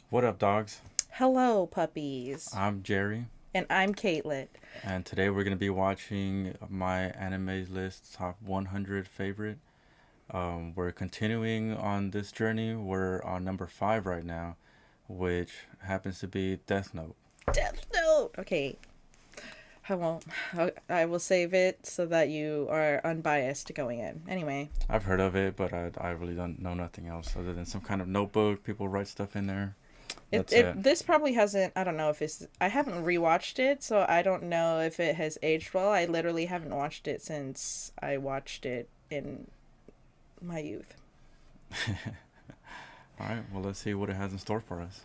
What up, dogs? Hello, puppies. I'm Jerry, And I'm Kaitlyn. and today we're gonna be watching my anime list top 100 favorite. We're continuing on this journey. We're on number 5 right now, which happens to be Death Note. Death Note! Okay, I won't. I will save it so that you are unbiased going in. Anyway, I've heard of it, but I really don't know nothing else other than some kind of notebook. People write stuff in there. That's it. this probably hasn't. I don't know if it's. I haven't rewatched it, so I don't know if it has aged well. I literally haven't watched it since I watched it in my youth. All right, well, let's see what it has in store for us.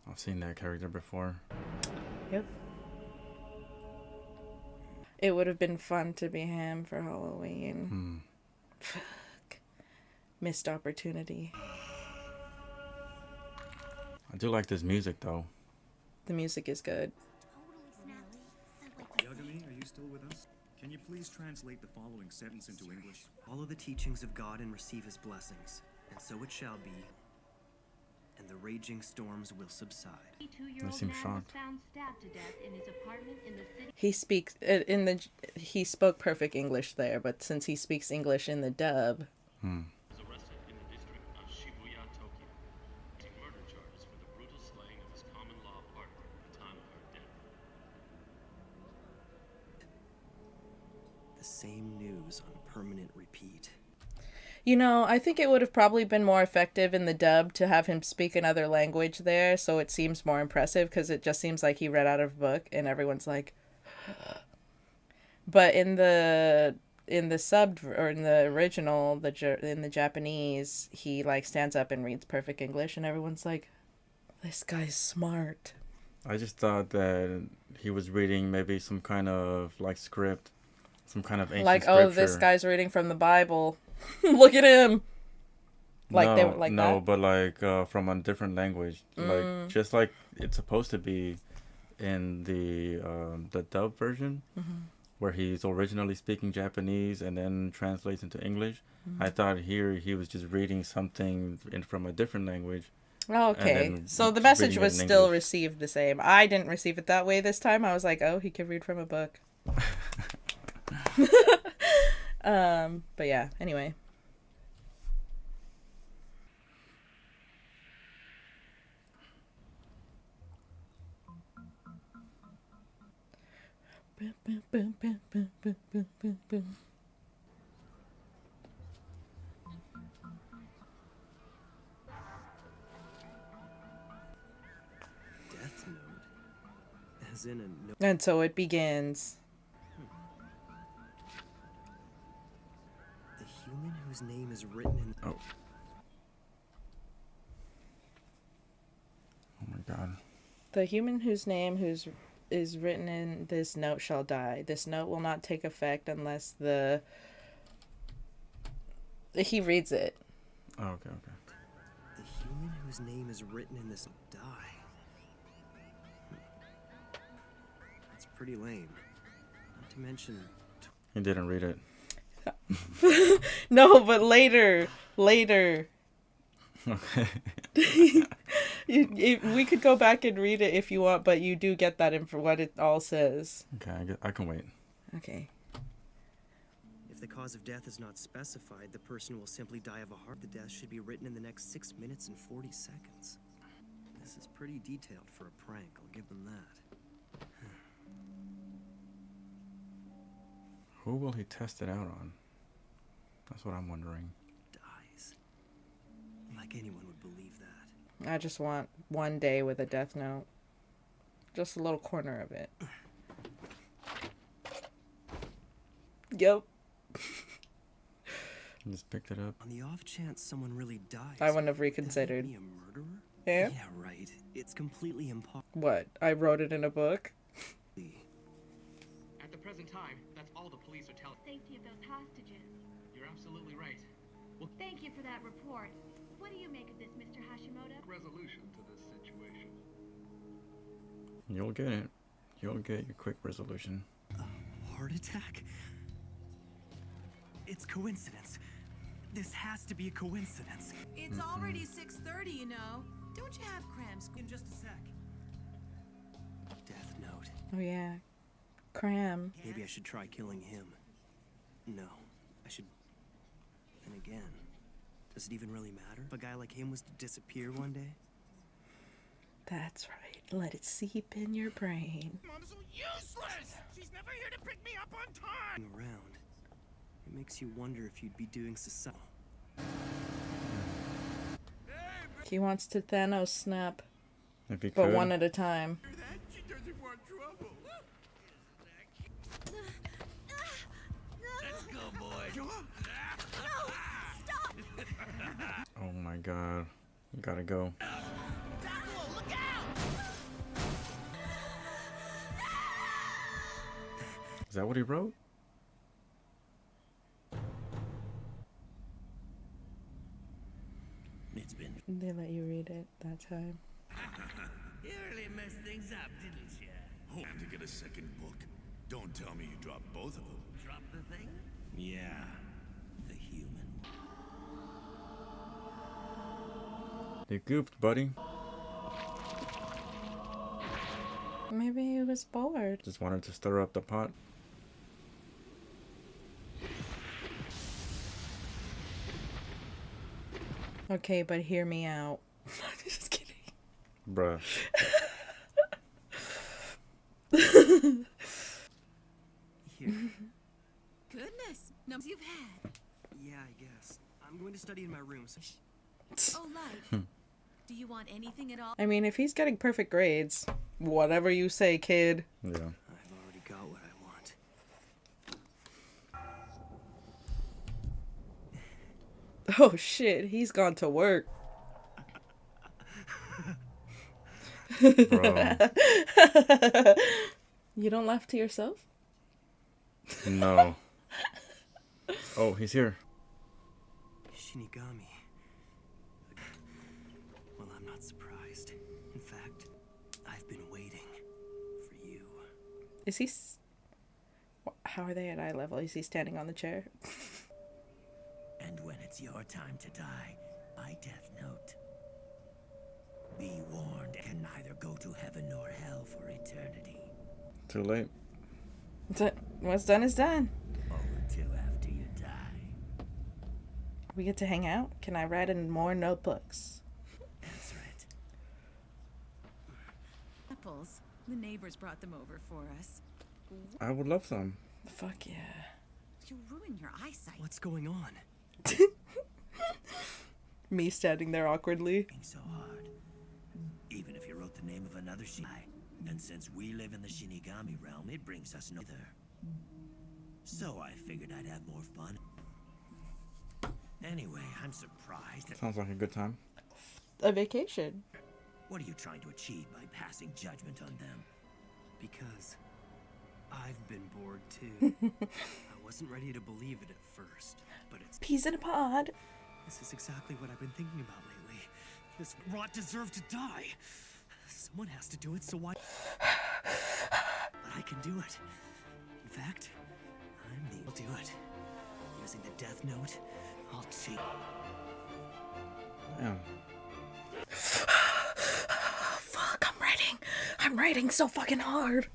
I've seen that character before. Yep. It would have been fun to be him for Halloween. Hmm. Fuck. Missed opportunity. I do like this music though. The music is good. Yagami, are you still with us? Can you please translate the following sentence into English? Follow the teachings of God and receive his blessings, and so it shall be, and the raging storms will subside. They seem shocked. He spoke perfect English there, but since he speaks English in the dub, Hmm. Was arrested in the district of Shibuya, Tokyo, facing murder charges for the brutal slaying of his common law partner at the time of her death. The same news on permanent repeat. I think it would have probably been more effective in the dub to have him speak another language there, so it seems more impressive because it just seems like he read out of a book and everyone's like, but in the sub or in the original, in the Japanese, he like stands up and reads perfect English and everyone's like, this guy's smart. I just thought that he was reading maybe some kind of like script, some kind of ancient Like, scripture. oh, this guy's reading from the Bible. Look at him. Like no, they were like no, that. but like from a different language, like just like it's supposed to be in the dub version, where he's originally speaking Japanese and then translates into English. I thought here he was just reading something from a different language. Oh, And okay. then So the just message reading it was in still English. received the same. I didn't receive it that way this time. I was like, oh, he could read from a book. But yeah, anyway. Death Note? As in a note. And so it begins. The human whose name is written in. Oh. Oh my god. The human whose name is written in this note shall die. This note will not take effect unless he reads it. Oh, okay, okay. The human whose name is written in this die. That's pretty lame. Not to mention. He didn't read it. No, but later. Okay. We could go back and read it if you want, but you do get that in for what it all says. Okay, I can wait. Okay. If the cause of death is not specified, the person will simply die of a heart. The death should be written in the next 6 minutes and 40 seconds. This is pretty detailed for a prank, I'll give them that. Who will he test it out on? That's what I'm wondering. Dies. Like anyone would believe that. I just want one day with a death note. Just a little corner of it. Yep. Just picked it up. On the off chance someone really dies, I wouldn't have then reconsidered. make me a murderer? Yeah? Yeah, right. It's completely impossible. What? I wrote it in a book? At the present time, that's all the police are telling. Safety of those hostages. You're absolutely right. Thank you for that report. What do you make of this, Mr. Hashimoto? Resolution to this situation. You'll get it. You'll get your quick resolution. heart attack? It's coincidence. This has to be a coincidence. It's already 6:30, you know. Don't you have cramps? In just a sec. Death note. Oh yeah, Cram. Maybe I should try killing him. No, I should. And again, does it even really matter if a guy like him was to disappear one day? That's right. Let it seep in your brain. Mom's so useless! She's never here to pick me up on time! Around. It makes you wonder if you'd be doing society. He wants to Thanos snap, If he but could. one at a time. That she doesn't want trouble. Let's go, boy. Oh my god. You gotta go. Look out! Is that what he wrote? It's been. They let you read it that time. You really messed things up, didn't you? Time to get a second book. Don't tell me you dropped both of them. Drop the thing? Yeah. The human. You goofed, buddy. Maybe he was bored. Just wanted to stir up the pot. Okay, but hear me out. Just kidding. Bruh. Here. Goodness, numbers you've had. Yeah, I guess. I'm going to study in my room. So Oh, Light. Do you want anything at all? I mean, if he's getting perfect grades, whatever you say, kid. Yeah. I've already got what I want. Oh shit, he's gone to work. Bro. You don't laugh to yourself? No. Oh, he's here. Shinigami. Well, I'm not surprised. In fact, I've been waiting for you. Is he... How are they at eye level? Is he standing on the chair? And when it's your time to die, by death note, be warned, can neither go to heaven nor hell for eternity. Too late. What's done is done. Or two after you die. We get to hang out? Can I write in more notebooks? Answer it. Apples. The neighbors brought them over for us. I would love some. Fuck yeah. You'll ruin your eyesight. What's going on? Me standing there awkwardly. Being so hard. Even if you wrote the name of another and since we live in the Shinigami realm, it brings us no other. So I figured I'd have more fun. Anyway, I'm surprised at Sounds like a good time. A vacation. what are you trying to achieve by passing judgment on them? Because I've been bored too. I wasn't ready to believe it at first, but it's... Peas in a pod. This is exactly what I've been thinking about lately. This rot deserved to die. Someone has to do it, so why... But I can do it. In fact, I'll do it. Using the death note, I'll cheat. Yeah. Fuck, I'm writing. I'm writing so fucking hard.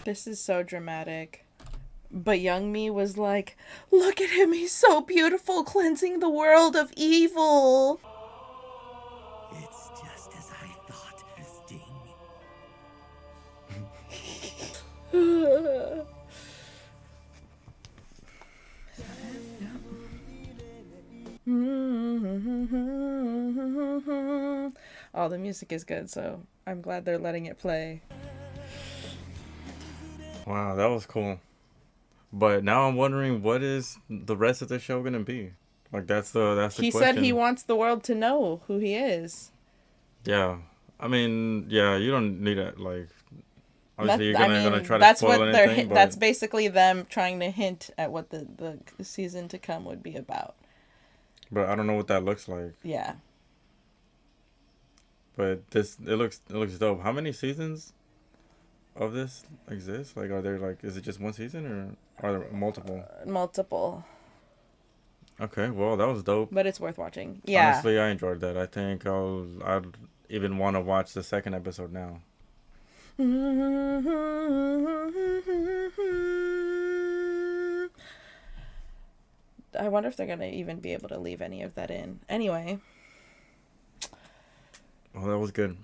This is so dramatic. But young me was like, look at him, he's so beautiful, cleansing the world of evil. It's just as I thought, Sting. Oh, the music is good, so I'm glad they're letting it play. Wow, that was cool. But now I'm wondering, what is the rest of the show gonna be? Like that's the He question. said he wants the world to know who he is. Yeah, I mean, yeah, you don't need to like Obviously, you're gonna try to that's spoil what anything, that's but basically them trying to hint at what the season to come would be about. I don't know what that looks like. Yeah. But it looks dope. How many seasons of this exist? Like, are there like, is it just one season or are there multiple? Multiple. Okay, well, that was dope. But it's worth watching. Yeah. Honestly, I enjoyed that. I think I'd even want to watch the second episode now. I wonder if they're gonna even be able to leave any of that in. Anyway. Well, that was good.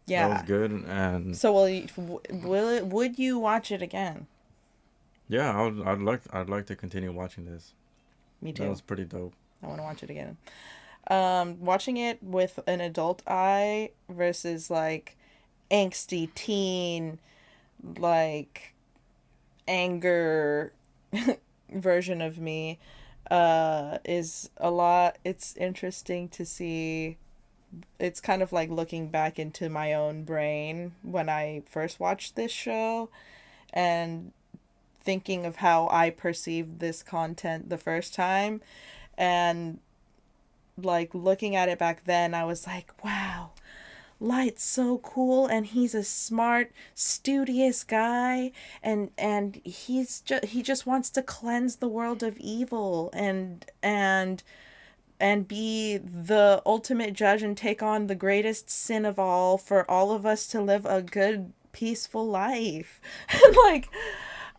Yeah. That was good, and so would you watch it again? Yeah, I'd like to continue watching this. Me too. That was pretty dope. I want to watch it again. Watching it with an adult eye versus like angsty teen, like anger version of me, is a lot. It's interesting to see. It's kind of like looking back into my own brain when I first watched this show and thinking of how I perceived this content the first time, and like looking at it back then, I was like, wow, Light's so cool, and he's a smart, studious guy, and he just wants to cleanse the world of evil and be the ultimate judge and take on the greatest sin of all for all of us to live a good, peaceful life. Like,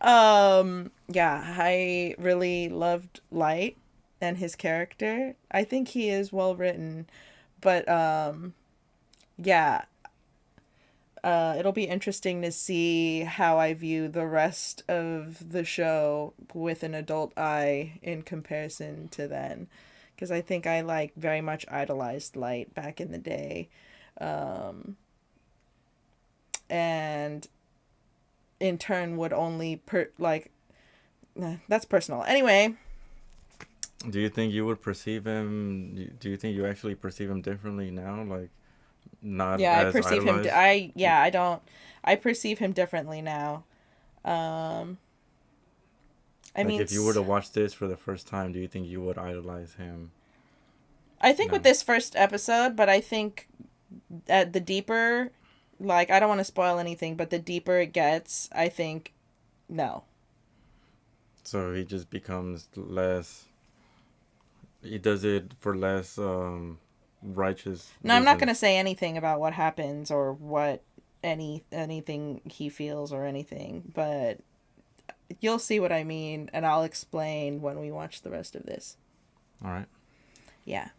yeah, I really loved Light and his character. I think he is well written, but yeah, it'll be interesting to see how I view the rest of the show with an adult eye in comparison to then, because I think I like very much idolized Light back in the day, and in turn would only that's personal. Anyway. Do you think you would perceive him? Do you think you actually perceive him differently now? Like, not yeah, as I perceive idolized? I perceive him differently now. I mean, if you were to watch this for the first time, do you think you would idolize him? I think with this first episode, but I think at the deeper, like, I don't want to spoil anything, but the deeper it gets, I think, no. So he just becomes less. He does it for less righteous. No, I'm not going to say anything about what happens or what anything he feels or anything, but you'll see what I mean, and I'll explain when we watch the rest of this. All right. Yeah.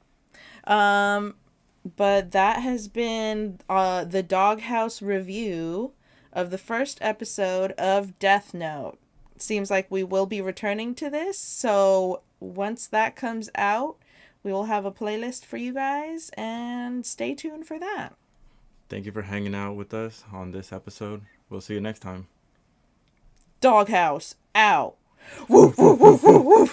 But that has been the Doghouse review of the first episode of Death Note. Seems like we will be returning to this, so once that comes out, we will have a playlist for you guys, and stay tuned for that. Thank you for hanging out with us on this episode. We'll see you next time. Doghouse out. Woo, woo, woo, woo, woo.